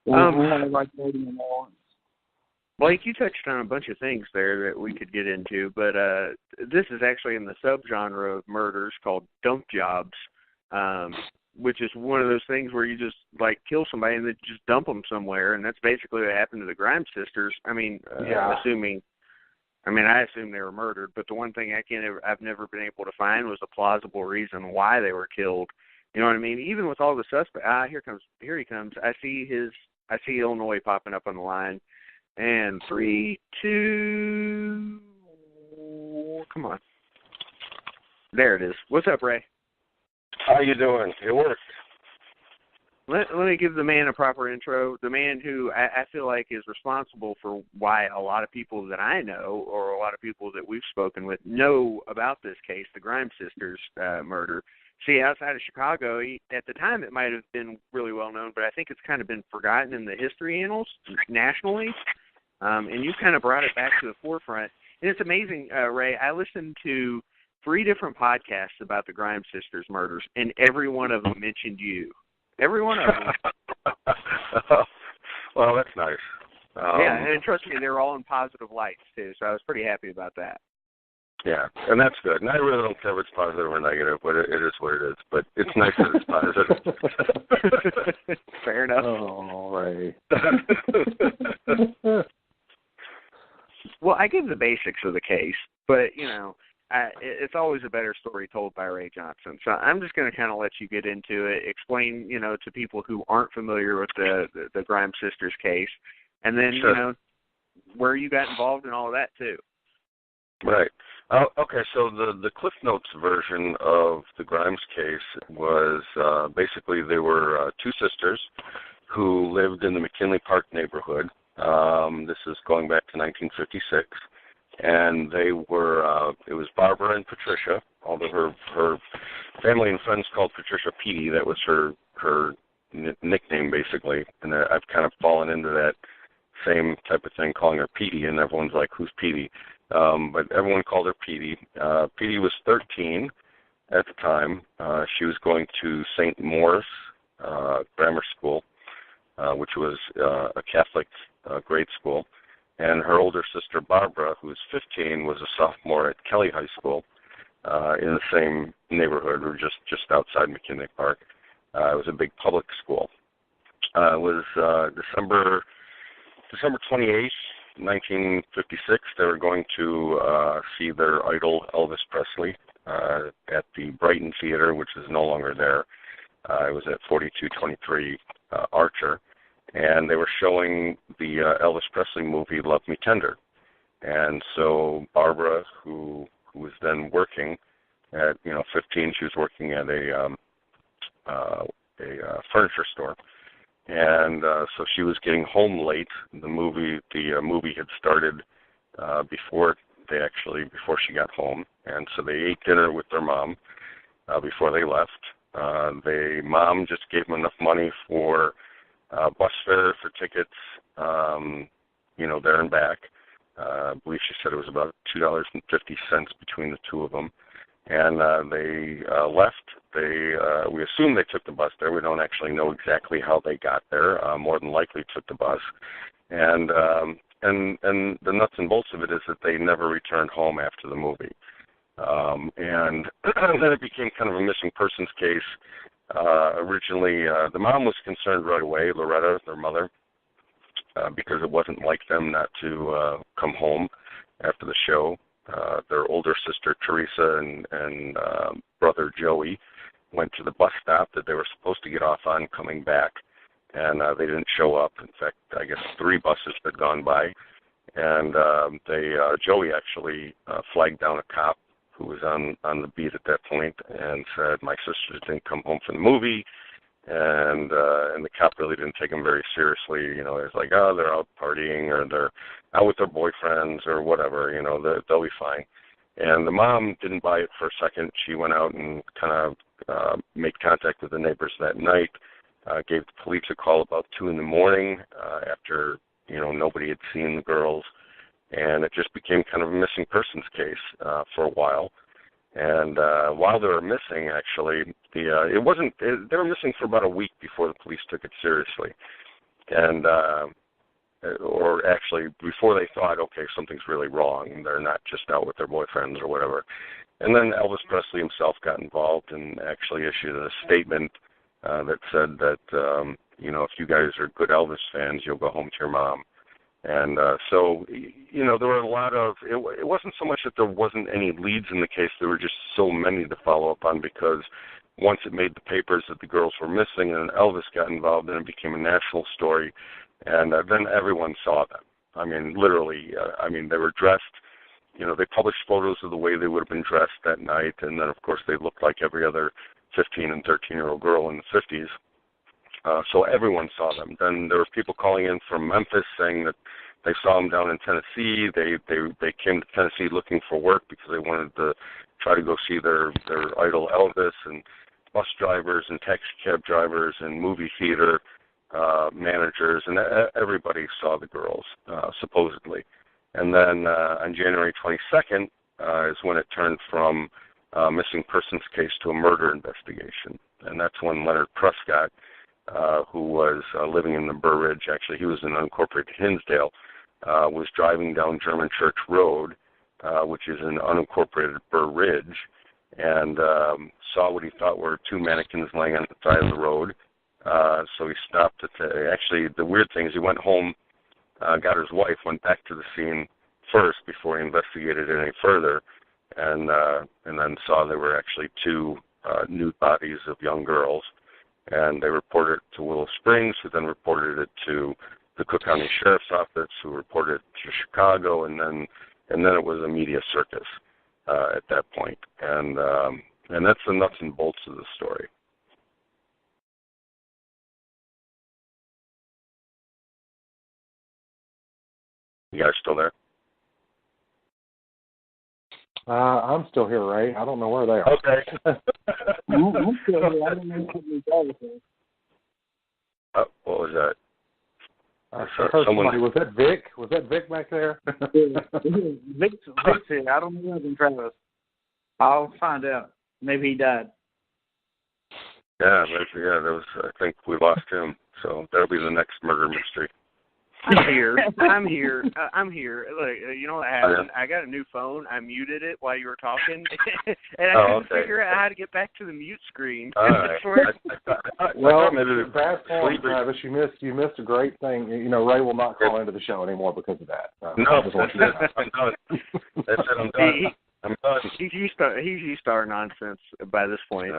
We have like 30 more. Blake, you touched on a bunch of things there that we could get into, but this is actually in the subgenre of murders called dump jobs, which is one of those things where you just like kill somebody and then just dump them somewhere, and that's basically what happened to the Grimes sisters. I mean, I assume they were murdered, but the one thing I've never been able to find was a plausible reason why they were killed. You know what I mean? Even with all the suspects, here he comes. I see Illinois popping up on the line. And 3, 2, come on. There it is. What's up, Ray? How you doing? It worked. Let me give the man a proper intro. The man who I feel like is responsible for why a lot of people that I know or a lot of people that we've spoken with know about this case, the Grimes sisters murder. See, outside of Chicago, at the time it might have been really well known, but I think it's kind of been forgotten in the history annals nationally. And you kind of brought it back to the forefront. And it's amazing, Ray, I listened to 3 different podcasts about the Grimes sisters murders, and every one of them mentioned you. Every one of them. Well, that's nice. Yeah, and trust me, they were all in positive lights, too, so I was pretty happy about that. Yeah, and that's good. And I really don't care if it's positive or negative, but it is what it is. But it's nice that it's positive. Fair enough. Oh, Ray. Well, I give the basics of the case, but, it's always a better story told by Ray Johnson. So I'm just going to kind of let you get into it, explain, to people who aren't familiar with the Grimes sisters case, and then, sure. Where you got involved in all of that, too. Right. Okay, so the Cliff Notes version of the Grimes case was basically they were 2 sisters who lived in the McKinley Park neighborhood. This is going back to 1956, and they were, it was Barbara and Patricia, although her family and friends called Patricia Petey. That was her nickname, basically, and I've kind of fallen into that same type of thing, calling her Petey, and everyone's like, who's Petey? But everyone called her Petey. Petey was 13 at the time. She was going to St. Morris Grammar School, which was a Catholic grade school. And her older sister, Barbara, who was 15, was a sophomore at Kelly High School in the same neighborhood, or just outside McKinley Park. It was a big public school. It was December 28th, 1956. They were going to see their idol, Elvis Presley, at the Brighton Theater, which is no longer there. It was at 4223 Archer. And they were showing the Elvis Presley movie, Love Me Tender. And so Barbara, who was then working at, 15, she was working at a furniture store. And so she was getting home late. The movie had started before she got home. And so they ate dinner with their mom before they left. Mom just gave them enough money for bus fare, for tickets, there and back. I believe she said it was about $2.50 between the two of them. And they left. We assume they took the bus there. We don't actually know exactly how they got there. More than likely took the bus. And the nuts and bolts of it is that they never returned home after the movie. And then it became kind of a missing persons case. Originally, the mom was concerned right away, Loretta, their mother, because it wasn't like them not to come home after the show. Their older sister, Teresa, and brother, Joey, went to the bus stop that they were supposed to get off on coming back, and they didn't show up. In fact, I guess 3 buses had gone by, and Joey actually flagged down a cop who was on the beat at that point and said, my sisters didn't come home from the movie, and the cop really didn't take him very seriously. It was like, oh, they're out partying, or they're out with their boyfriends, or whatever, they'll be fine. And the mom didn't buy it for a second. She went out and kind of made contact with the neighbors that night, gave the police a call about 2 in the morning after, nobody had seen the girls. And it just became kind of a missing persons case for a while. And while they were missing, actually, they were missing for about a week before the police took it seriously. and or actually before they thought, okay, something's really wrong, they're not just out with their boyfriends or whatever. And then Elvis Presley himself got involved and actually issued a statement that said that, if you guys are good Elvis fans, you'll go home to your mom. And so, there were a lot of, it wasn't so much that there wasn't any leads in the case, there were just so many to follow up on, because once it made the papers that the girls were missing and Elvis got involved, then it became a national story, and then everyone saw them. I mean, literally, they were dressed, they published photos of the way they would have been dressed that night, and then, of course, they looked like every other 15 and 13-year-old girl in the 50s. So everyone saw them. Then there were people calling in from Memphis saying that they saw them down in Tennessee. They came to Tennessee looking for work because they wanted to try to go see their idol Elvis, and bus drivers and taxi cab drivers and movie theater managers, and everybody saw the girls, supposedly. And then on January 22nd is when it turned from a missing persons case to a murder investigation. And that's when Leonard Prescott, who was living in the Burr Ridge, actually he was in unincorporated Hinsdale, was driving down German Church Road, which is in unincorporated Burr Ridge, and saw what he thought were two mannequins laying on the side of the road. So he stopped actually, the weird thing is he went home, got his wife, went back to the scene first before he investigated it any further, and then saw there were actually two nude bodies of young girls. And they reported it to Willow Springs, who then reported it to the Cook County Sheriff's Office, who reported it to Chicago, and then it was a media circus at that point. And that's the nuts and bolts of the story. You guys still there? I'm still here, Ray. I don't know where they are. Okay. I'm still here. I don't know what these guys are. What was that? I heard somebody. Was that Vic? Was that Vic back there? Vic's here. I don't know anything, Travis. I'll find out. Maybe he died. Yeah, there was. I think we lost him. So that'll be the next murder mystery. I'm here. Look, you know what happened? I got a new phone. I muted it while you were talking, and I couldn't figure out how to get back to the mute screen. All right. Well, fast forward, Travis. You missed a great thing. Ray will not call into the show anymore because of that. No, I'm done. That's it. I'm done. I'm done. He's used to our nonsense by this point.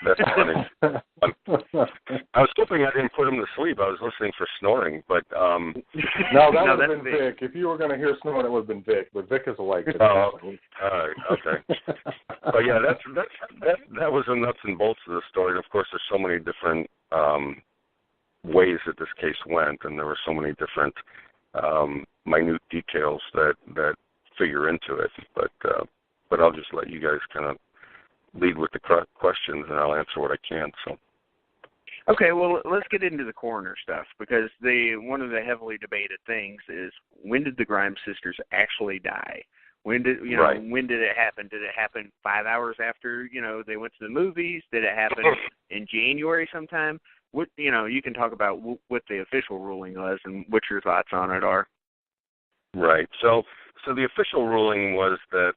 That's funny. I was hoping I didn't put him to sleep. I was listening for snoring, but no, that would have been Vic. If you were going to hear snoring, it would have been Vic. But Vic is awake. Oh, all right, okay. But yeah, that was the nuts and bolts of the story. And of course, there's so many different ways that this case went, and there were so many different minute details that figure into it, but I'll just let you guys kind of lead with the questions, and I'll answer what I can. So, okay, well, let's get into the coroner stuff, because one of the heavily debated things is, when did the Grimes sisters actually die? When did when did it happen? Did it happen 5 hours after they went to the movies? Did it happen in January sometime? What you can talk about what the official ruling was and what your thoughts on it are. Right. So the official ruling was that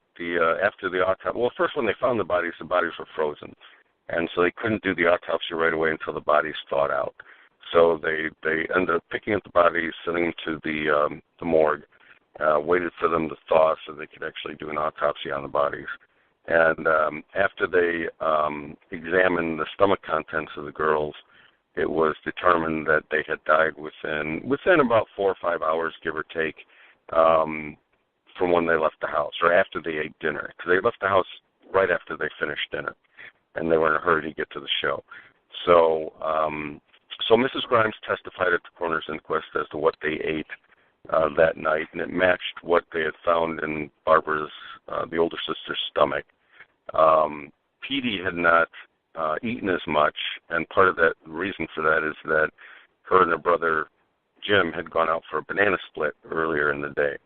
after the autopsy, well, first when they found the bodies were frozen, and so they couldn't do the autopsy right away until the bodies thawed out. So they ended up picking up the bodies, sending them to the morgue, waited for them to thaw so they could actually do an autopsy on the bodies. And after they examined the stomach contents of the girls, it was determined that they had died within about 4 or 5 hours, give or take, from when they left the house, or after they ate dinner, because they left the house right after they finished dinner, and they were in a hurry to get to the show. So Mrs. Grimes testified at the coroner's inquest as to what they ate that night, and it matched what they had found in Barbara's, the older sister's, stomach. Petey had not eaten as much, and part of that reason for that is that her and her brother Jim had gone out for a banana split earlier in the day.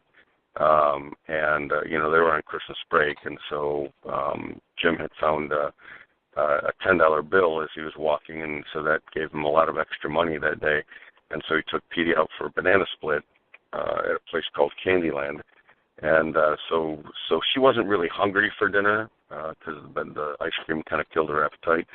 They were on Christmas break, and so Jim had found a $10 bill as he was walking, and so that gave him a lot of extra money that day. and so he took Petey out for a banana split at a place called Candyland. And so she wasn't really hungry for dinner because the ice cream kind of killed her appetite.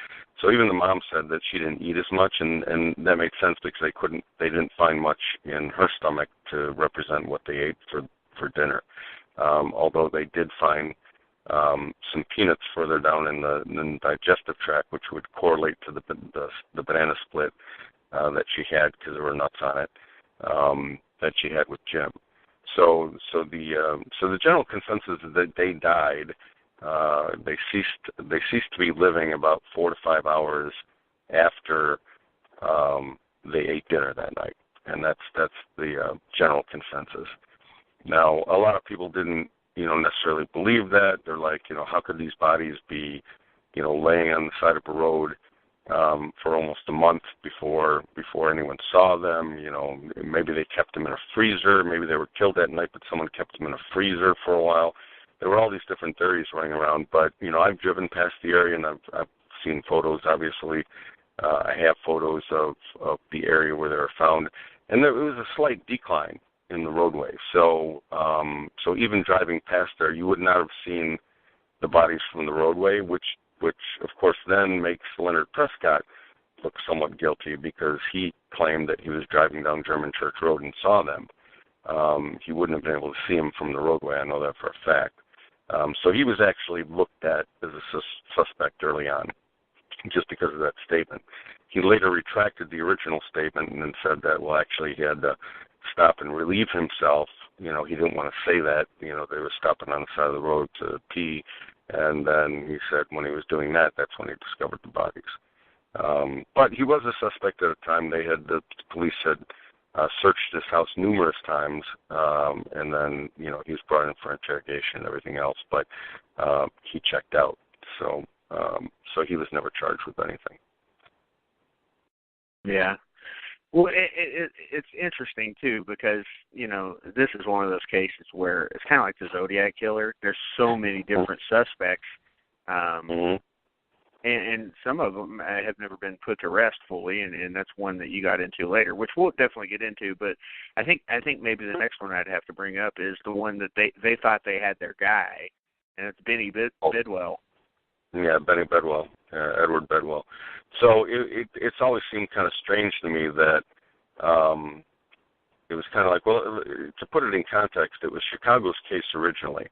So even the mom said that she didn't eat as much, and that made sense because they didn't find much in her stomach to represent what they ate for dinner. Although they did find some peanuts further down in the digestive tract, which would correlate to the banana split that she had because there were nuts on it that she had with Jim. So the general consensus is that they died. They ceased to be living about 4 to 5 hours after they ate dinner that night, and that's the general consensus. Now, a lot of people didn't, necessarily believe that. They're like, how could these bodies be, laying on the side of a road for almost a month before anyone saw them? Maybe they kept them in a freezer. Maybe they were killed that night, but someone kept them in a freezer for a while. There were all these different theories running around. But I've driven past the area and I've seen photos. Obviously, I have photos of the area where they were found, and there was a slight decline in the roadway. So even driving past there, you would not have seen the bodies from the roadway, which of course then makes Leonard Prescott look somewhat guilty because he claimed that he was driving down German Church Road and saw them. He wouldn't have been able to see them from the roadway. I know that for a fact. So he was actually looked at as a suspect early on just because of that statement. He later retracted the original statement and then said that, well, actually he had to stop and relieve himself. He didn't want to say that. They were stopping on the side of the road to pee. And then he said when he was doing that, that's when he discovered the bodies. But he was a suspect at the time. The police had searched his house numerous times, and then, he was brought in for interrogation and everything else, but he checked out. So he was never charged with anything. Yeah. Well, it's interesting, too, because, this is one of those cases where it's kind of like the Zodiac Killer. There's so many different suspects, and some of them have never been put to rest fully, and that's one that you got into later, which we'll definitely get into. But I think maybe the next one I'd have to bring up is the one that they thought they had their guy, and it's Benny Bidwell. Yeah, Benny Bedwell, Edward Bedwell. So it's always seemed kind of strange to me that it was kind of like, well, to put it in context, it was Chicago's case originally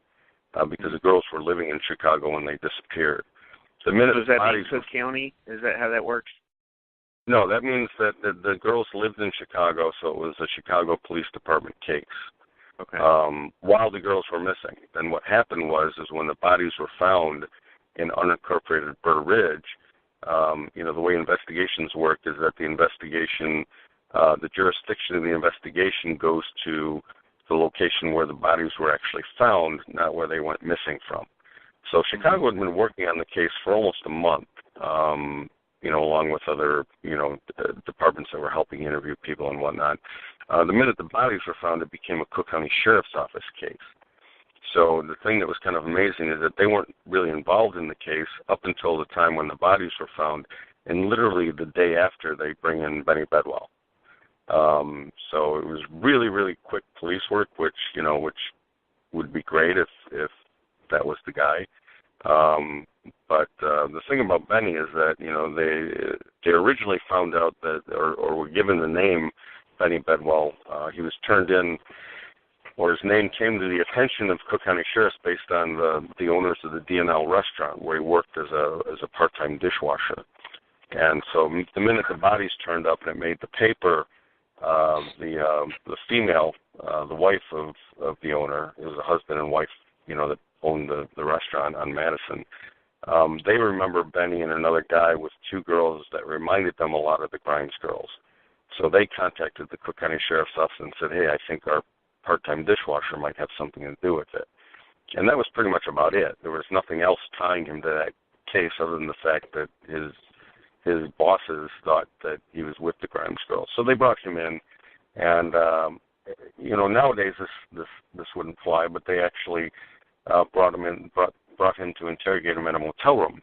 because the girls were living in Chicago when they disappeared. The minute so does that mean Cook County? Is that how that works? No, that means that the girls lived in Chicago, so it was a Chicago Police Department case. Okay. While the girls were missing. Then what happened was when the bodies were found in unincorporated Burr Ridge, the way investigations work is that the investigation, the jurisdiction of the investigation goes to the location where the bodies were actually found, not where they went missing from. So Chicago had been working on the case for almost a month, along with other, departments that were helping interview people and whatnot. The minute the bodies were found, it became a Cook County Sheriff's Office case. So the thing that was kind of amazing is that they weren't really involved in the case up until the time when the bodies were found, and literally the day after they bring in Benny Bedwell. So it was really, really quick police work, which would be great if that was the guy. But the thing about Benny is that, they originally found out that, or were given the name Benny Bedwell. He was turned in, or his name came to the attention of Cook County Sheriffs based on the owners of the D&L restaurant where he worked as a part-time dishwasher. And so the minute the bodies turned up and it made the paper, the female, the wife of the owner, it was a husband and wife, that owned the restaurant on Madison. They remember Benny and another guy with two girls that reminded them a lot of the Grimes girls. So they contacted the Cook County Sheriff's Office and said, hey, I think our part-time dishwasher might have something to do with it. And that was pretty much about it. There was nothing else tying him to that case other than the fact that his bosses thought that he was with the Grimes girls. So they brought him in, and nowadays this wouldn't fly, but they actually brought him to interrogate him in a motel room.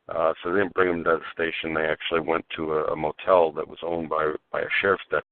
So they didn't bring him to the station. They actually went to a motel that was owned by a sheriff's deputy.